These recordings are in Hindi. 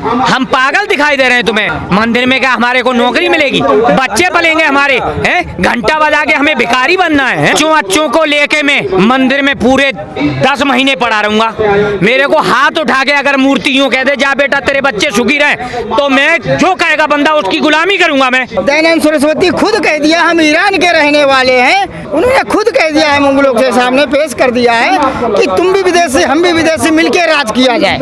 हम पागल दिखाई दे रहे हैं तुम्हें? मंदिर में क्या हमारे को नौकरी मिलेगी? बच्चे पलेंगे हमारे हैं? घंटा बजा के हमें भिखारी बनना है? बच्चों को लेके मैं मंदिर में पूरे 10 महीने पढ़ा रहूंगा। मेरे को हाथ उठा के अगर मूर्ति यूं कह दे जा बेटा तेरे बच्चे सुखी रहे, तो मैं जो कहेगा बंदा उसकी गुलामी करूंगा मैं। दयानंद सरस्वती खुद कह दिया हम ईरान के रहने वाले हैं। उन्होंने खुद कह दिया है, मुगलों के सामने पेश कर दिया है कि तुम भी विदेशी हम भी विदेशी मिलकर राज किया जाए।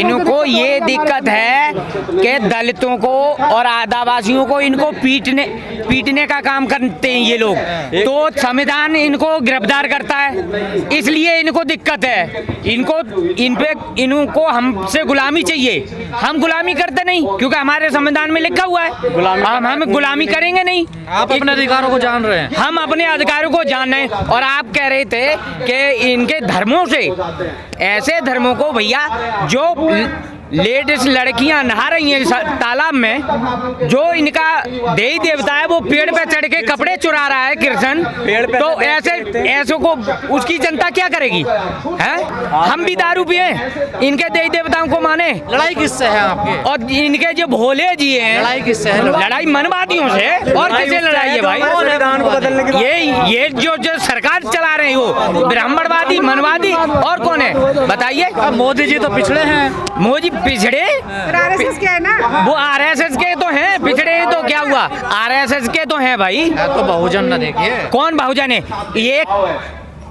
इनको ये दिक्कत है कि दलितों को और आदिवासियों को इनको पीटने का काम करते हैं ये लोग, तो संविधान इनको गिरफ्तार करता है, इसलिए इनको दिक्कत है। इनको हमसे गुलामी चाहिए। हम गुलामी करते नहीं, क्योंकि हमारे संविधान में लिखा हुआ है हम गुलामी करेंगे नहीं। आप अपने अधिकारों को जान रहे हैं? हम अपने अधिकारों को जान रहे हैं। और आप कह रहे थे कि इनके धर्मों से, ऐसे धर्मों को भैया जो लेडीज लड़कियां नहा रही हैं तालाब में, जो इनका देवी देवता है वो पेड़ पे चढ़ के कपड़े चुरा रहा है कृष्ण, तो ऐसे को उसकी जनता क्या करेगी? हैं? हम भी दारू पिए, इनके देवी देवताओं को माने। लड़ाई किससे है आपके? और इनके जो भोले जी हैं, लड़ाई किससे है? लड़ाई मनवादियों से। और किससे लड़ाई है भाई? ये जो सरकार चला रहे हो ब्राह्मणवादी मनवादी, और कौन है बताइए? मोदी जी तो पिछड़े हैं। मोदी पिछड़े? आरएसएस के है ना? वो आरएसएस के तो हैं, पिछड़े तो क्या हुआ? आरएसएस के तो हैं भाई। तो बहुजन ना देखिए। कौन बहुजन है? ये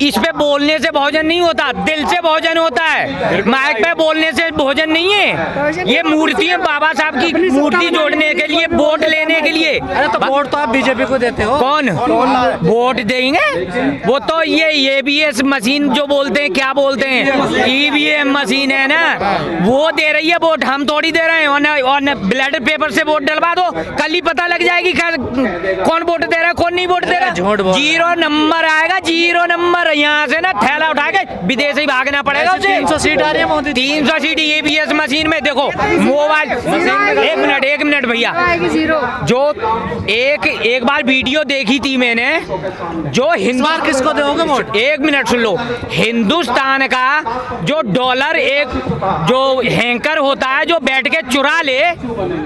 इस पे बोलने से भोजन नहीं होता, दिल से भोजन होता है। माइक पे बोलने से भोजन नहीं है। ये मूर्ति है, बाबा साहब की मूर्ति जोड़ने के लिए, वोट लेने के लिए। अरे तो वोट तो आप बीजेपी को देते हो। कौन वोट देंगे? वो तो ये ईवीएम मशीन जो बोलते हैं, क्या बोलते हैं, ईवीएम मशीन है ना, वो दे रही है वोट, हम थोड़ी दे रहे हैं। और ब्लैड पेपर से वोट डलवा दो, कल ही पता लग जाएगी कौन वोट दे रहा है कौन नहीं वोट दे रहा है। 0 नंबर आएगा, 0 नंबर। यहाँ से ना थैला उठा के विदेश ही भागना पड़ेगा उसे। 300 सीट आ रही है मोदी। 300 सीट ईवीएम मशीन में। देखो मोबाइल, एक मिनट भैया, जो एक बार वीडियो देखी थी मैंने, जो बार किसको दोगे वोट? 1 मिनट सुन लो। हिंदुस्तान का जो डॉलर एक जो हैंकर होता है जो बैठ के चुरा ले,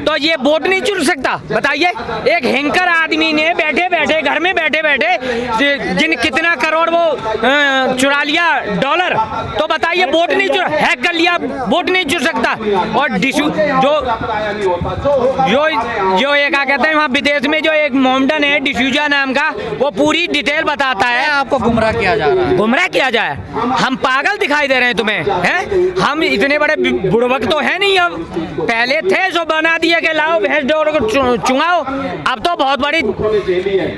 तो ये वोट नहीं चुन सकता? बताइए, एक हैंकर आदमी ने बैठे बैठे घर में बैठे बैठे जिन कितना करोड़ वो चुरा लिया डॉलर, तो बताइए वोट नहीं चुरा, हैक कर लिया, वोट नहीं चुन सकता। और जो एक क्या कहते हैं वहाँ विदेश में जो एक मोमडन है डिसूजा नाम का, वो पूरी डिटेल बताता है। आपको गुमराह किया जा रहा है। गुमराह किया जाए? हम पागल दिखाई दे रहे हैं तुम्हें? हैं? हम इतने बड़े बुड़बक तो है नहीं। अब पहले थे जो बना दिया कि लाओ भैंस डोर को चुंगाओ। अब तो बहुत बड़ी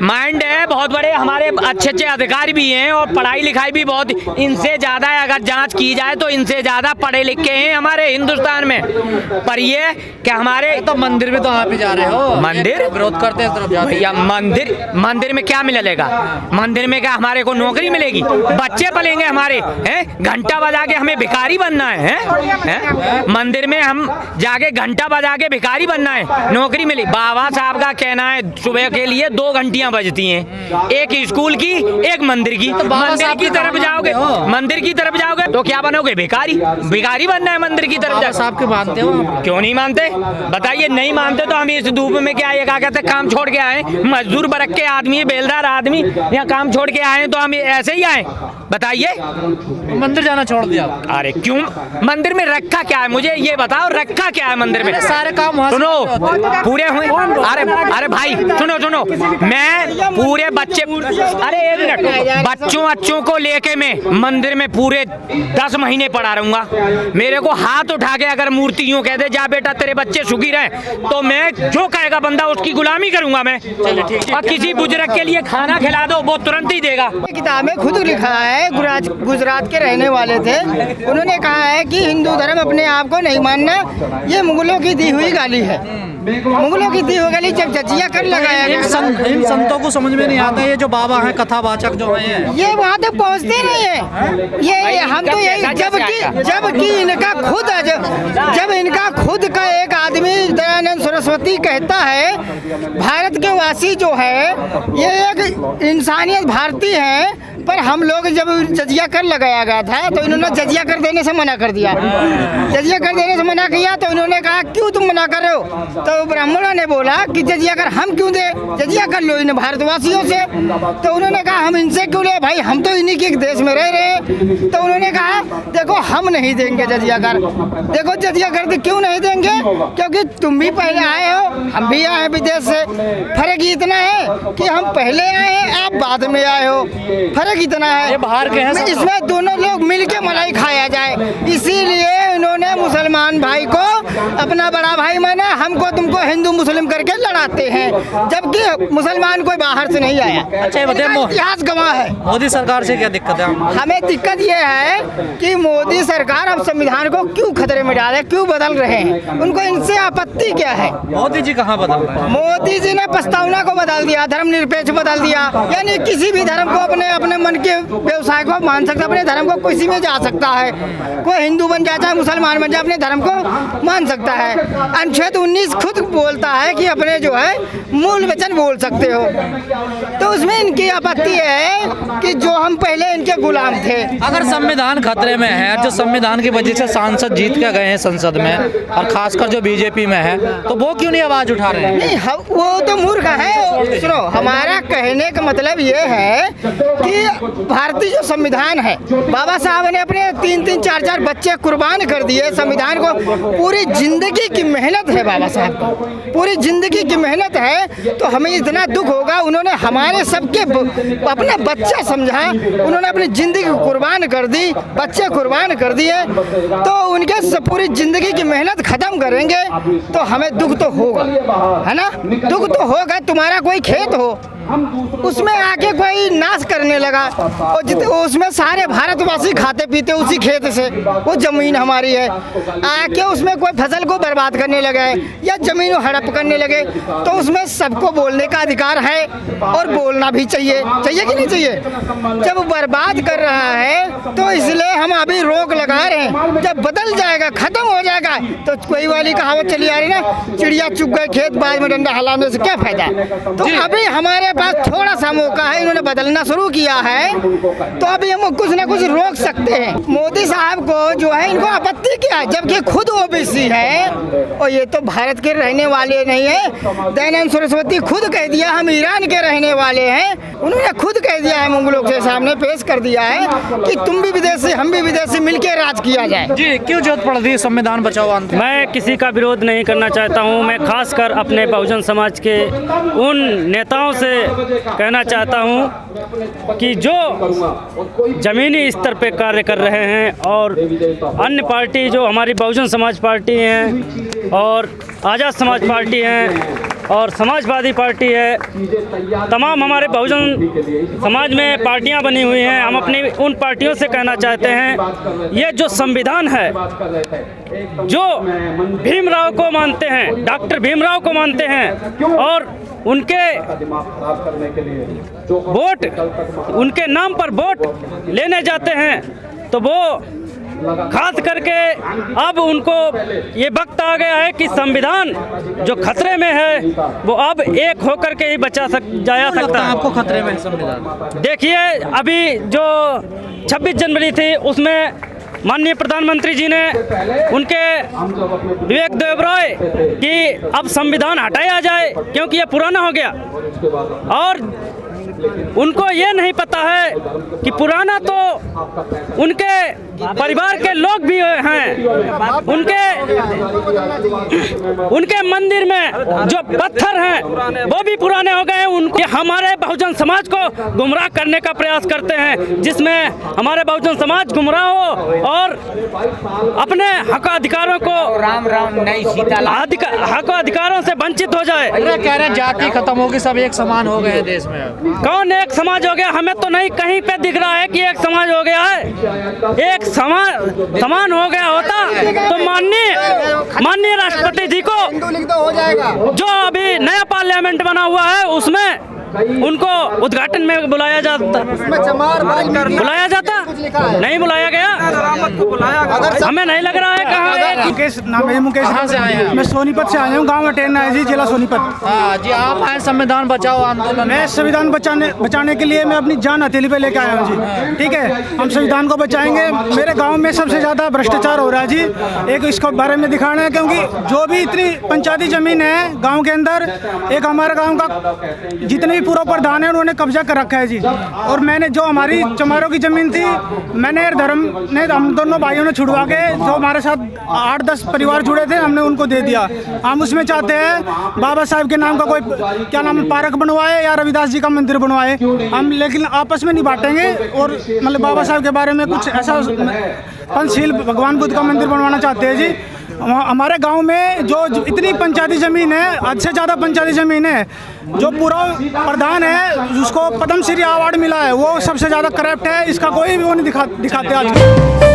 माइंड है, बहुत बड़े हमारे अच्छे अधिकारी भी हैं और पढ़ाई लिखाई भी बहुत इनसे ज्यादा है। अगर जांच की जाए तो इनसे ज्यादा पढ़े लिखे हैं हमारे हिंदुस्तान में। पर ये क्या हमारे तो मंदिर में तो आप ही जा रहे हो। मंदिर विरोध करते हैं तरफ जाते भैया। मंदिर में क्या मिलेगा? मंदिर में क्या हमारे को नौकरी मिलेगी? बच्चे पलेंगे हमारे हैं? घंटा बजा के हमें भिखारी बनना है? मंदिर में हम जाके घंटा बजा के भिखारी बनना है? नौकरी मिली? बाबा साहब का कहना है सुबह के लिए 2 घंटियां बजती हैं, एक स्कूल की एक मंदिर की। मंदिर की तरफ जाओगे तो क्या बनोगे? भिखारी बनना है मंदिर की तरफ जाओगे। साहब के मानते हो? क्यों नहीं मानते बताइए? नहीं मानते तो हम इस धूप में क्या कहते हैं, काम छोड़ के आए, मजदूर बरक के आदमी, बेलदार आदमी, यहाँ काम छोड़ के आए तो हम ऐसे ही आए? बताइए। मंदिर जाना छोड़ दिया? अरे क्यों? मंदिर में रखा क्या है मुझे ये बताओ, रखा क्या है मंदिर में? सारे काम सुनो पूरे हुए। अरे भाई सुनो, मैं पूरे बच्चे, अरे 1 मिनट, बच्चों को लेके मैं मंदिर में पूरे 10 महीने पढ़ा रहूंगा। मेरे को हाथ उठा के अगर मूर्ति यूं कह दे जा बेटा तेरे बच्चे सुखी रहे, तो मैं जो कहेगा बंदा उसकी गुलामी करूंगा मैं। और किसी बुजुर्ग के लिए खाना खिला दो वो तुरंत ही देगा। किताब में खुद लिखा है, गुजरात के रहने वाले थे, उन्होंने कहा है कि हिंदू धर्म अपने आप को नहीं मानना, ये मुगलों की दी हुई गाली है। मुगलों की दी हुई गाली जब जजिया कर लगाया इन संतों को समझ में नहीं आता, ये जो बाबा हैं कथावाचक जो हैं, ये वहाँ तक पहुँचते नहीं है। ये हम तो यही, जबकि इनका खुद का एक आदमी दयानंद सरस्वती कहता है भारत के वासी जो है ये एक इंसानियत भारतीय है, पर हम लोग जब जजिया कर लगाया गया था तो इन्होंने जजिया कर देने से मना कर दिया। जजिया कर देने से मना किया तो इन्होंने कहा क्यों तुम मना कर रहे हो? तो ब्राह्मणों ने बोला कि जजिया कर हम क्यों दे, जजिया कर लो इन भारतवासियों से। तो उन्होंने कहा हम इनसे क्यों ले भाई, हम तो इन्हीं के देश में रह रहे हैं। तो उन्होंने कहा देखो हम नहीं देंगे जजिया कर। देखो जजिया कर क्यों नहीं देंगे? क्योंकि तुम भी पहले आए हो, हम भी आए हैं विदेश से। फर्क इतना है कि हम पहले आए हैं, आप बाद में आए हो, फर्क इतना है। ये बाहर के हैं सब। इसमें दोनों लोग मिल के मलाई खाया जाए, इसीलिए इन्होंने मुसलमान भाई को अपना बड़ा भाई माना। हमको तुमको हिंदू मुस्लिम करके लड़ाते हैं, जबकि मुसलमान कोई बाहर से नहीं आया। अच्छा ये बताइए, इतिहास गवाह है। मोदी सरकार से क्या दिक्कत है? हमें दिक्कत ये है कि मोदी सरकार अब संविधान को क्यों खतरे में डाले, क्यों बदल रहे हैं, उनको इनसे आपत्ति क्या है? मोदी जी कहाँ बदल रहे हैं? मोदी जी ने प्रस्तावना को बदल दिया, धर्मनिरपेक्ष बदल दिया। यानी किसी भी धर्म को अपने अपने मन के व्यवसाय को मान सकता है, अपने धर्म को किसी में जा सकता है। कोई हिंदू बन जाए चाहे मुसलमान बन जाए, अपने धर्म को मान सकता है। अनुच्छेद 19 खुद बोलता है कि अपने जो है मूल वचन बोल सकते हो। तो उसमें इनकी आपत्ति है कि जो हम पहले इनके गुलाम थे। अगर संविधान खतरे में है, जो संविधान की वजह से सांसद जीत के गए हैं संसद में, और खासकर जो बीजेपी में है, तो वो क्यों नहीं आवाज उठा रहे हैं? नहीं वो तो मूर्ख है। सुनो, हमारा कहने का मतलब ये है कि भारतीय जो संविधान है, बाबा साहब ने अपने 3-3, 4-4 बच्चे कुर्बान कर दिए संविधान को। पूरी जिंदगी की मेहनत है बाबा साहब को, पूरी जिंदगी की मेहनत है। तो हमें इतना दुख होगा, उन्होंने हमारे सबके अपना बच्चा समझा, उन्होंने अपनी जिंदगी कुर्बान कर दी, बच्चे कुर्बान कर दिए। तो उनके पूरी जिंदगी की मेहनत खत्म करेंगे तो हमें दुख तो होगा, है ना? दुख तो होगा। तुम्हारा कोई खेत हो, उसमें आके कोई नाश करने लगा, और उसमें सारे भारतवासी खाते पीते उसी खेत से, वो जमीन हमारी है, आके उसमें कोई फसल को बर्बाद करने लगे या जमीन हड़प करने लगे, तो उसमें सबको बोलने का अधिकार है और बोलना भी चाहिए। चाहिए कि नहीं चाहिए? जब बर्बाद कर रहा है तो इसलिए हम अभी रोक लगा रहे हैं। जब बदल जाएगा, खत्म हो जाएगा, तो कोई वाली कहावत चली आ रही ना, चिड़िया चुग गए खेत, बाद में डंडा हिलाने से क्या फायदा? तो अभी हमारे पास थोड़ा सा मौका है, इन्होंने बदलना शुरू किया है, तो अभी हम कुछ ना कुछ रोक सकते हैं। मोदी साहब को जो है, इनको आपत्ति क्या है, जबकि खुद ओबीसी है और ये तो भारत के रहने वाले नहीं है। दयानंद सरस्वती खुद कह दिया हम ईरान के रहने वाले हैं। उन्होंने खुद कह दिया है, मुगलों के सामने पेश कर दिया है कि तुम भी विदेशी हम भी विदेशी मिलकर राज किया जाए। जी, क्यों जरूरत पड़ रही है संविधान बचाओ आंदोलन? मैं किसी का विरोध नहीं करना चाहता हूं। मैं खासकर अपने बहुजन समाज के उन नेताओं से कहना चाहता हूं कि जो ज़मीनी स्तर पे कार्य कर रहे हैं, और अन्य पार्टी जो हमारी बहुजन समाज पार्टी हैं और आज़ाद समाज पार्टी हैं और समाजवादी पार्टी है, तमाम हमारे बहुजन समाज में पार्टियां बनी हुई हैं। हम अपनी उन पार्टियों से कहना चाहते हैं, ये जो संविधान है, जो भीमराव को मानते हैं, डॉक्टर भीमराव को मानते हैं और उनके वोट, उनके नाम पर वोट लेने जाते हैं, तो वो खास करके अब उनको ये वक्त आ गया है कि संविधान जो खतरे में है वो अब एक होकर के ही जाया सकता है। आपको खतरे में संविधान? देखिए, अभी जो 26 जनवरी थी उसमें माननीय प्रधानमंत्री जी ने उनके विवेक देवराय कि अब संविधान हटाया जाए क्योंकि ये पुराना हो गया, और उनको ये नहीं पता है कि पुराना तो उनके परिवार के लोग भी हैं, उनके मंदिर में जो पत्थर हैं वो भी पुराने हो गए हैं। उनके हमारे बहुजन समाज को गुमराह करने का प्रयास करते हैं, जिसमें हमारे बहुजन समाज गुमराह हो और अपने हक अधिकारों को हक अधिकारों से वंचित हो जाए। कह रहे हैं जाति खत्म होगी, सब एक समान हो गए हैं देश में। कौन एक समाज हो गया? हमें तो नहीं कहीं पे दिख रहा है कि एक समाज हो गया है। एक समान हो गया होता तो माननीय राष्ट्रपति जी को, जो अभी नया पार्लियामेंट बना हुआ है, उसमें उनको उद्घाटन में बुलाया जाता, नहीं बुलाया गया। हमें नहीं लग रहा है कहाँ है। मुकेश नाम है, मुकेश। कहाँ से आए हैं आप? मैं सोनीपत से आया हूँ, गांव अटेरना है जी, जिला सोनीपत। हाँ जी, आप आए संविधान बचाओ आंदोलन। मैं संविधान बचाने के लिए मैं अपनी जान हथेली पे लेके आया हूँ जी। ठीक है, हम संविधान को बचाएंगे। मेरे गांव में सबसे ज़्यादा भ्रष्टाचार हो रहा है जी, एक इसको बारे में दिखाना है, क्योंकि जो भी इतनी पंचायती ज़मीन है गांव के अंदर, एक हमारे गांव का जितने भी पूर्व प्रधान है उन्होंने कब्जा कर रखा है जी। और मैंने जो हमारी चमारों की ज़मीन थी, मैंने धर्म ने, हम दोनों भाइयों ने छुड़वा के, जो हमारे साथ 8-10 परिवार जुड़े थे, हमने उनको दे दिया। हम उसमें चाहते हैं बाबा साहब के नाम का कोई क्या नाम पार्क बनवाए या रविदास जी का मंदिर बनवाए, हम लेकिन आपस में नहीं बांटेंगे। और मतलब बाबा साहब के बारे में कुछ ऐसा पंचशील भगवान बुद्ध का मंदिर बनवाना चाहते हैं जी। हमारे गांव में जो इतनी पंचायती ज़मीन है, हद से ज़्यादा पंचायती ज़मीन है, जो पूरा प्रधान है जिसको पद्म श्री अवार्ड मिला है, वो सबसे ज़्यादा करप्ट है। इसका कोई भी वो नहीं दिखाते आज।